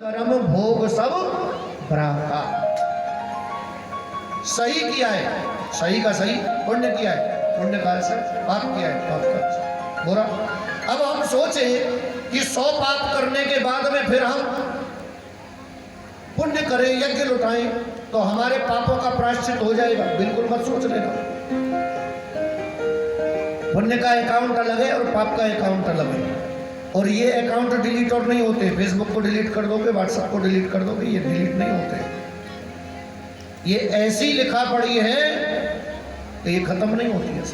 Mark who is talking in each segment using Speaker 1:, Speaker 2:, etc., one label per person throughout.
Speaker 1: कर्म भोग सब भ्राता। सही किया है, सही का सही, पुण्य किया है, पुण्य का असर, पाप किया है, पाप का असर, बुरा। अब हम सोचे कि 100 पाप करने के बाद में फिर हम पुण्य करें, यज्ञ लुटाएं तो हमारे पापों का प्रायश्चित हो जाएगा। बिल्कुल मत सोच लेना। पुण्य का अकाउंट अलग है और पाप का अकाउंट अलग है। और ये अकाउंट डिलीट और नहीं होते। फेसबुक को डिलीट कर दोगे, व्हाट्सएप को डिलीट कर दोगे, ये डिलीट नहीं होते। ये ऐसी लिखा पड़ी है तो ये खत्म नहीं होती है।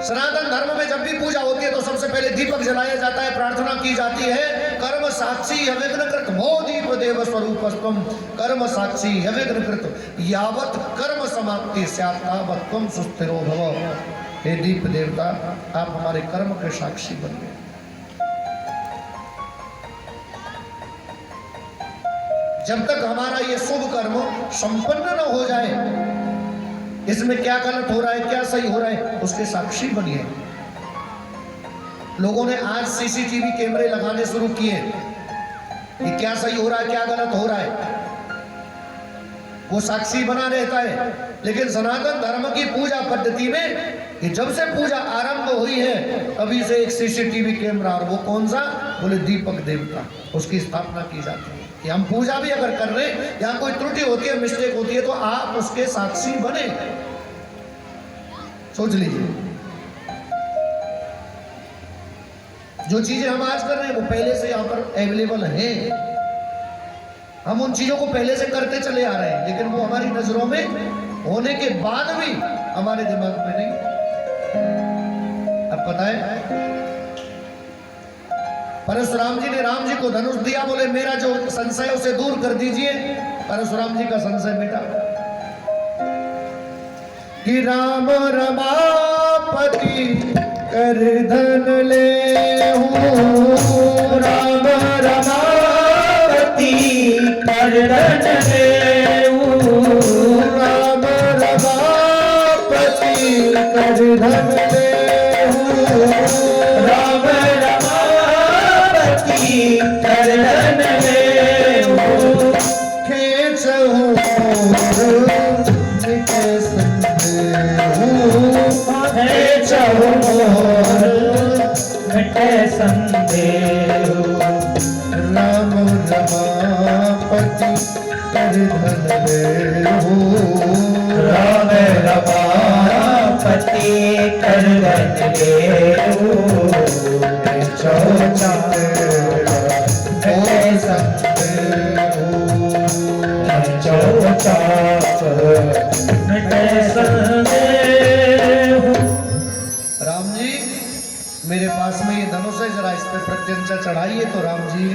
Speaker 1: सनातन धर्म में जब भी पूजा होती है तो सबसे पहले दीपक जलाया जाता है, प्रार्थना की जाती है, कर्म साक्षी यविघ्नकृत भो दीप देव स्वरूपस्तम, कर्म साक्षी यविघ्नकृत यावत कर्म समाप्ति स्यात् तावत् त्वं सुस्थिरो भव। हे दीप देवता, आप हमारे कर्म के साक्षी बनिए। जब तक हमारा ये शुभ कर्म संपन्न न हो जाए, इसमें क्या गलत हो रहा है, क्या सही हो रहा है, उसके साक्षी बनिए। लोगों ने आज सीसीटीवी कैमरे लगाने शुरू किए कि क्या सही हो रहा है, क्या गलत हो रहा है, वो साक्षी बना रहता है। लेकिन सनातन धर्म की पूजा पद्धति में कि जब से पूजा आरंभ हुई है तभी से एक सीसीटीवी कैमरा, और वो कौन सा, बोले दीपक देवता, उसकी स्थापना की जाती है कि हम पूजा भी अगर कर रहे हैं, यहाँ कोई त्रुटि होती है, मिस्टेक होती है, तो आप उसके साक्षी बने। सोच लीजिए, जो चीजें हम आज कर रहे हैं वो पहले से यहाँ पर अवेलेबल है। हम उन चीजों को पहले से करते चले आ रहे हैं, लेकिन वो हमारी नजरों में होने के बाद भी हमारे दिमाग में नहीं। अब पता है, परशुराम जी ने राम जी को धनुष दिया, बोले मेरा जो संशय उसे दूर कर दीजिए। परशुराम जी का संशय मिटा कि राम रमापति कर धन ले हूँ, राम रमापति कर धन ले हूँ, राम रमापति कर धन ले हूँ, राम रमापति कर धन ले हूँ, खेचहूँ मिटे संदेह, खेचहूँ मिटे संदेह, राम रमापति कर धन ले हूँ, राम रमापति कर धन ले हूँ, राम जी मेरे पास में ये धनुष है, जरा इस पे प्रत्यंचा चढ़ाइए। तो राम जी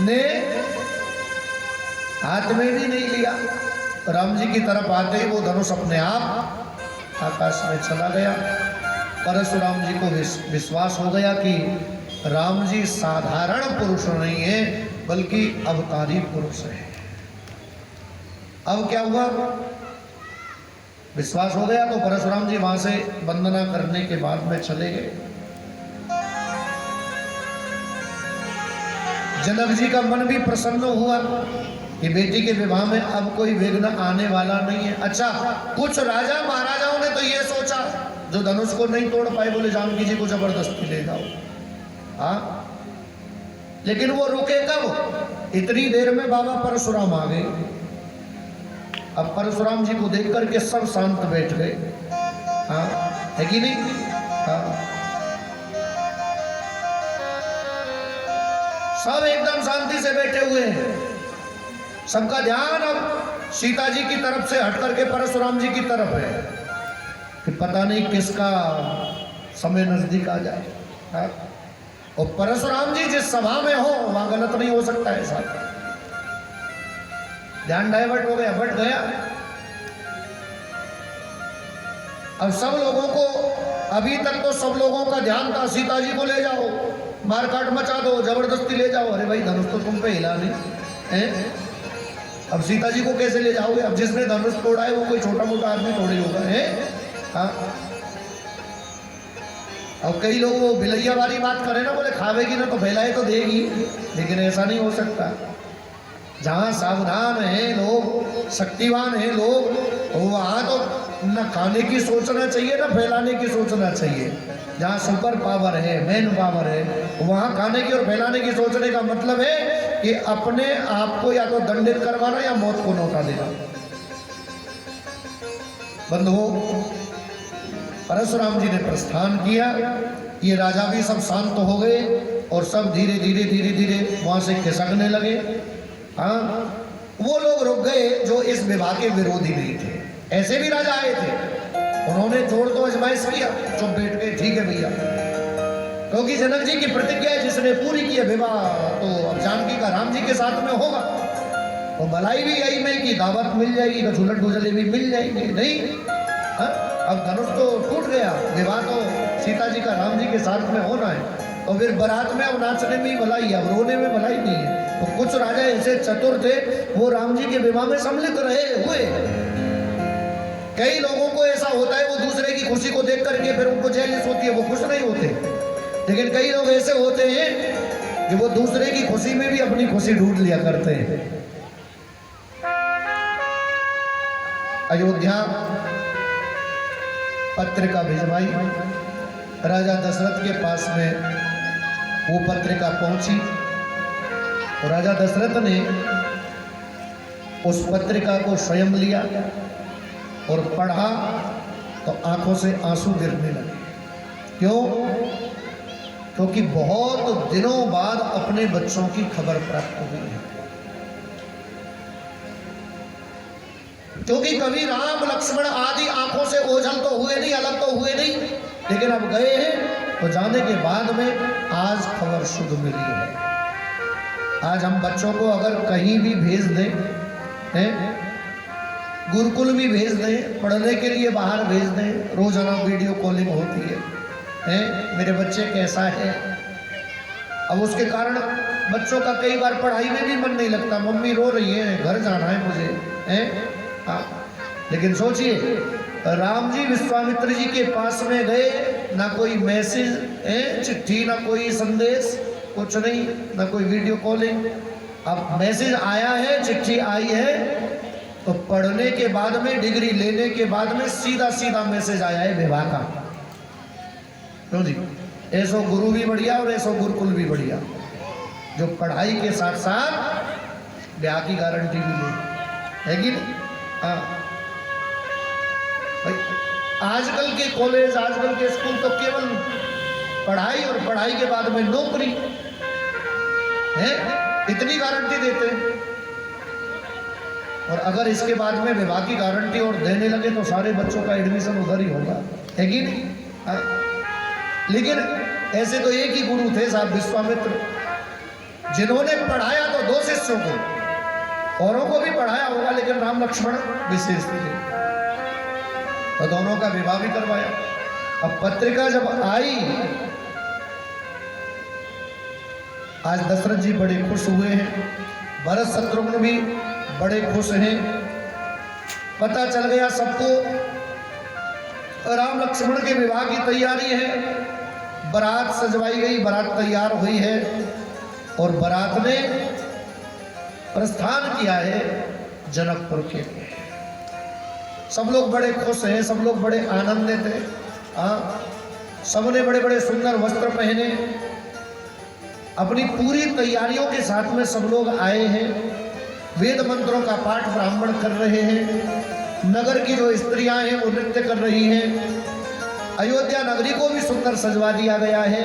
Speaker 1: ने हाथ में भी नहीं लिया, राम जी की तरफ आते ही वो धनुष अपने आप आकाश में चला गया। परशुराम जी को विश्वास हो गया कि राम जी साधारण पुरुष नहीं है, बल्कि अवतारी पुरुष है। अब क्या हुआ, विश्वास हो गया तो परशुराम जी वहां से वंदना करने के बाद में चले गए। जनक जी का मन भी प्रसन्न हुआ कि बेटी के विवाह में अब कोई विघ्न आने वाला नहीं है। अच्छा, कुछ राजा महाराजाओं ने तो ये सोचा, जो धनुष को नहीं तोड़ पाए, बोले जानकी जी को जबरदस्ती ले जाओ। हाँ, लेकिन वो रुके कब, इतनी देर में बाबा परशुराम आ गए। अब परशुराम जी को देख करके सब शांत बैठ गए। हाँ, है कि नहीं? हाँ, सब एकदम शांति से बैठे हुए हैं। सबका ध्यान अब सीता जी की तरफ से हट करके परशुराम जी की तरफ है कि पता नहीं किसका समय नजदीक आ जाए। हाँ? और परशुराम जी जिस सभा में हो वहां गलत नहीं हो सकता है। साथ ध्यान डाइवर्ट हो गया, हट गया। अब सब लोगों को, अभी तक तो सब लोगों का ध्यान था सीता जी को ले जाओ, मारकाट मचा दो, जबरदस्ती ले जाओ। अरे भाई, धनुष तो तुम पे हिला नहीं है, अब सीता जी को कैसे ले जाओगे? अब जिसने धनुष तोड़ा है वो कोई छोटा मोटा आदमी थोड़ी होगा है। हाँ, और कई लोग वो बिलैया वाली बात करें ना, बोले खावेगी ना तो फैलाए तो देगी, लेकिन ऐसा नहीं हो सकता। जहाँ सावधान है लोग, शक्तिवान है लोग, वहाँ तो न खाने की सोचना चाहिए ना फैलाने की सोचना चाहिए। जहाँ सुपर पावर है, मैन पावर है, वहाँ खाने की और फैलाने की सोचने का मतलब है कि अपने आप को या तो दंडित करवाना या मौत को न्योता देना। बंधुओं, परशुराम जी ने प्रस्थान किया, ये राजा भी सब शांत हो गए और सब धीरे धीरे धीरे धीरे वहां से खिसकने लगे। हाँ, वो लोग रुक गए जो इस विवाह के विरोधी नहीं थे। ऐसे भी राजा आए थे, उन्होंने जोड़ तो अजमाइश किया, चुप बैठ गए, ठीक है भैया, क्योंकि जनक जी की प्रतिज्ञा है, जिसने पूरी की है विवाह तो अब जानकी का राम जी के साथ में होगा। तो भलाई भी यही में कि दावत मिल जाएगी, झूलट डुजले भी मिल जाएंगे। नहीं, हाँ, अब धनुष तो टूट गया, विवाह तो सीता जी का राम जी के साथ में होना है, और फिर बारात में अब नाचने में ही भलाई है, अब रोने में भलाई नहीं है। तो कुछ राजा ऐसे चतुर थे, वो राम जी के विवाह में सम्मिलित रहे हुए। कई लोगों को ऐसा होता है, वो दूसरे की खुशी को देख करके फिर उनको जेलस होती है, वो खुश नहीं होते। लेकिन कई लोग ऐसे होते हैं कि वो दूसरे की खुशी में भी अपनी खुशी ढूंढ लिया करते हैं। अयोध्या पत्रिका भिजवाई, राजा दशरथ के पास में वो पत्रिका पहुंची, और राजा दशरथ ने उस पत्रिका को स्वयं लिया और पढ़ा तो आंखों से आंसू गिरने लगे। क्यों? क्योंकि बहुत दिनों बाद अपने बच्चों की खबर प्राप्त हुई है। क्योंकि कभी राम लक्ष्मण आदि आंखों से ओझल तो हुए नहीं, अलग तो हुए नहीं, लेकिन अब गए हैं तो जाने के बाद में आज खबर शुद्ध मिली है। आज हम बच्चों को अगर कहीं भी भेज दें, गुरुकुल भी भेज दें, पढ़ने के लिए बाहर भेज दें, रोजाना वीडियो कॉलिंग होती है, मेरे बच्चे कैसा है। अब उसके कारण बच्चों का कई बार पढ़ाई में भी मन नहीं लगता, मम्मी रो रही है, घर जाना है मुझे, लेकिन सोचिए, राम जी विश्वामित्र जी के पास में गए, ना कोई मैसेज, चिट्ठी, ना कोई संदेश, कुछ नहीं, ना कोई वीडियो कॉलिंग। अब मैसेज आया है, चिट्ठी आई है, तो पढ़ने के बाद में, डिग्री लेने के बाद में सीधा सीधा मैसेज आया है विवाह का। क्यों जी? ऐसो गुरु भी बढ़िया और ऐसो गुरुकुल भी बढ़िया, जो पढ़ाई के साथ साथ ब्याह की गारंटी भी ले, है कि नहीं? हाँ भाई, आजकल के कॉलेज, आजकल के स्कूल तो केवल पढ़ाई और पढ़ाई के बाद में नौकरी है, इतनी गारंटी देते हैं। और अगर इसके बाद में विवाह की गारंटी और देने लगे तो सारे बच्चों का एडमिशन उधर ही होगा, है कि नहीं? लेकिन ऐसे तो एक ही गुरु थे साहब, विश्वामित्र, जिन्होंने पढ़ाया तो 2 शिष्यों को, औरों को भी पढ़ाया होगा, लेकिन राम लक्ष्मण विशेष थे, तो दोनों का विवाह भी करवाया। अब पत्रिका जब आई, आज दशरथ जी बड़े खुश हुए हैं, भरत शत्रुघ्न भी बड़े खुश हैं। पता चल गया सबको, राम लक्ष्मण के विवाह की तैयारी है, बारात सजवाई गई, बारात तैयार हुई है, और बारात ने प्रस्थान किया है जनकपुर के लिए। सब लोग बड़े खुश हैं, सब लोग बड़े आनंदित हैं। सबने बड़े बड़े सुंदर वस्त्र पहने, अपनी पूरी तैयारियों के साथ में सब लोग आए हैं। वेद मंत्रों का पाठ ब्राह्मण कर रहे हैं, नगर की जो स्त्रियां हैं वो नृत्य कर रही हैं। अयोध्या नगरी को भी सुंदर सजवा दिया गया है,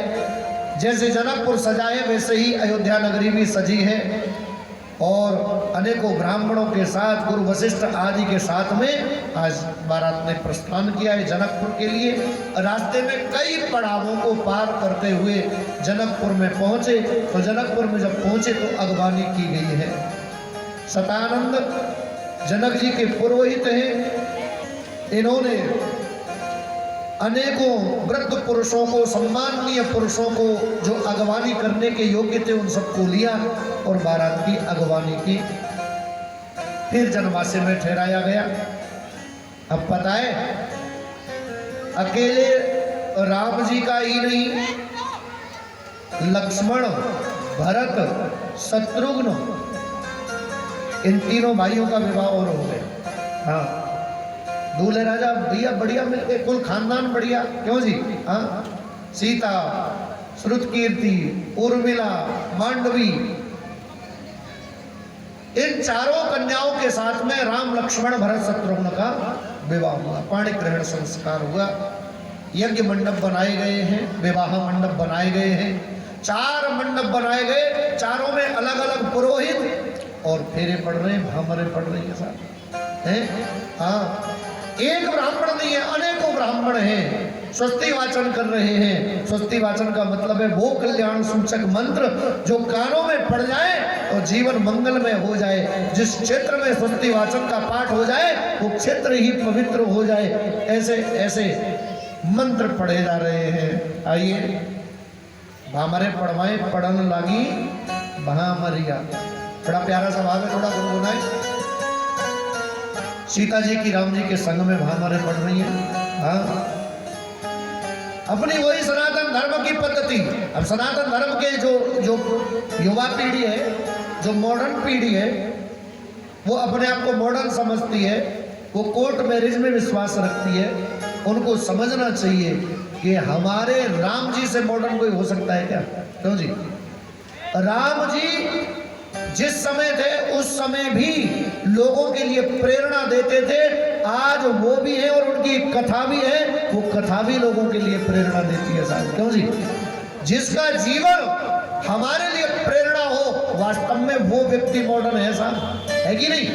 Speaker 1: जैसे जनकपुर सजा है वैसे ही अयोध्या नगरी भी सजी है। और अनेकों ब्राह्मणों के साथ, गुरु वशिष्ठ आदि के साथ में आज बारात ने प्रस्थान किया है जनकपुर के लिए। रास्ते में कई पड़ावों को पार करते हुए जनकपुर में पहुंचे, तो जनकपुर में जब पहुंचे तो अगवानी की गई है। सतानंद जनक जी के पुरोहित हैं, इन्होंने अनेकों वृद्ध पुरुषों को, सम्माननीय पुरुषों को जो अगवानी करने के योग्य थे, उन सबको लिया और बारात की अगवानी की। फिर जनवासे में ठहराया गया। अब पता है, अकेले राम जी का ही नहीं, लक्ष्मण, भरत, शत्रुघ्न, इन तीनों भाइयों का विवाह और हो गया। हाँ, दूल्हे राजा भैया बढ़िया मिलते, कुल खानदान बढ़िया। क्यों जी? हाँ, सीता, श्रुतकीर्ति, उर्मिला, मांडवी, इन चारों कन्याओं के साथ में राम, लक्ष्मण, भरत, शत्रुघ्न का विवाह हुआ, पाणी ग्रहण संस्कार हुआ, यज्ञ मंडप बनाए गए हैं, विवाह मंडप बनाए गए हैं, 4 मंडप बनाए गए, चारों में अलग अलग पुरोहित और फेरे पड़ रहे हैं, भामरे पड़ रही है साहब हैं। हाँ, एक ब्राह्मण नहीं है, अनेकों ब्राह्मण हैं, स्वस्ति वाचन कर रहे हैं। स्वस्ति वाचन का मतलब है वो कल्याण सूचक मंत्र जो कानों में पड़ जाए और जीवन मंगलमय हो जाए। जिस क्षेत्र में स्वस्ति वाचन का पाठ हो जाए वो क्षेत्र ही पवित्र हो जाए। ऐसे ऐसे मंत्र पढ़े जा रहे हैं। आइए, भामरे पढ़वाए पढ़न लागी भामरिया, बड़ा प्यारा सा भाव है, थोड़ा गुनगुनाए। सीता जी की राम जी के संग में भामरे पढ़ रही है। हाँ, अपनी वही सनातन धर्म की पद्धति। अब सनातन धर्म के जो युवा पीढ़ी है, जो मॉडर्न पीढ़ी है, वो अपने आप को मॉडर्न समझती है, वो कोर्ट मैरिज में विश्वास रखती है। उनको समझना चाहिए कि हमारे राम जी से मॉडर्न कोई हो सकता है क्या? क्यों जी? राम जी जिस समय थे उस समय भी लोगों के लिए प्रेरणा देते थे। आज वो भी है और उनकी कथा भी है, वो कथा भी लोगों के लिए प्रेरणा देती है साहब। क्यों जी? जिसका जीवन हमारे लिए प्रेरणा हो, वास्तव में वो व्यक्ति मॉडर्न है साहब, है कि नहीं?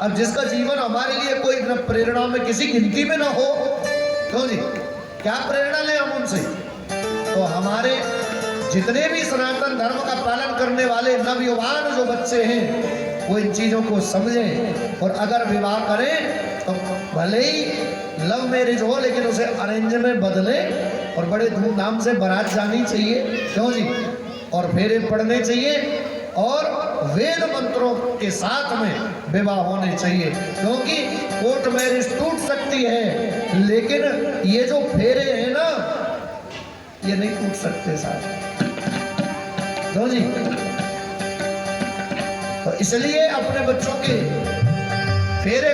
Speaker 1: अब जिसका जीवन हमारे लिए कोई न प्रेरणा में किसी गिनती में ना हो, क्यों जी? क्या प्रेरणा ले हम उनसे? तो हमारे जितने भी सनातन धर्म का पालन करने वाले नवयुवान जो बच्चे हैं वो इन चीजों को समझें और अगर विवाह करें तो भले ही लव मैरिज हो लेकिन उसे अरेंज में बदले और बड़े धूमधाम से बारात जानी चाहिए। क्यों जी? और फेरे पड़ने चाहिए और वेद मंत्रों के साथ में विवाह होने चाहिए। क्योंकि कोर्ट मैरिज टूट सकती है लेकिन ये जो फेरे हैं ना ये नहीं टूट सकते साहब। क्यों जी? तो इसलिए अपने बच्चों के फेरे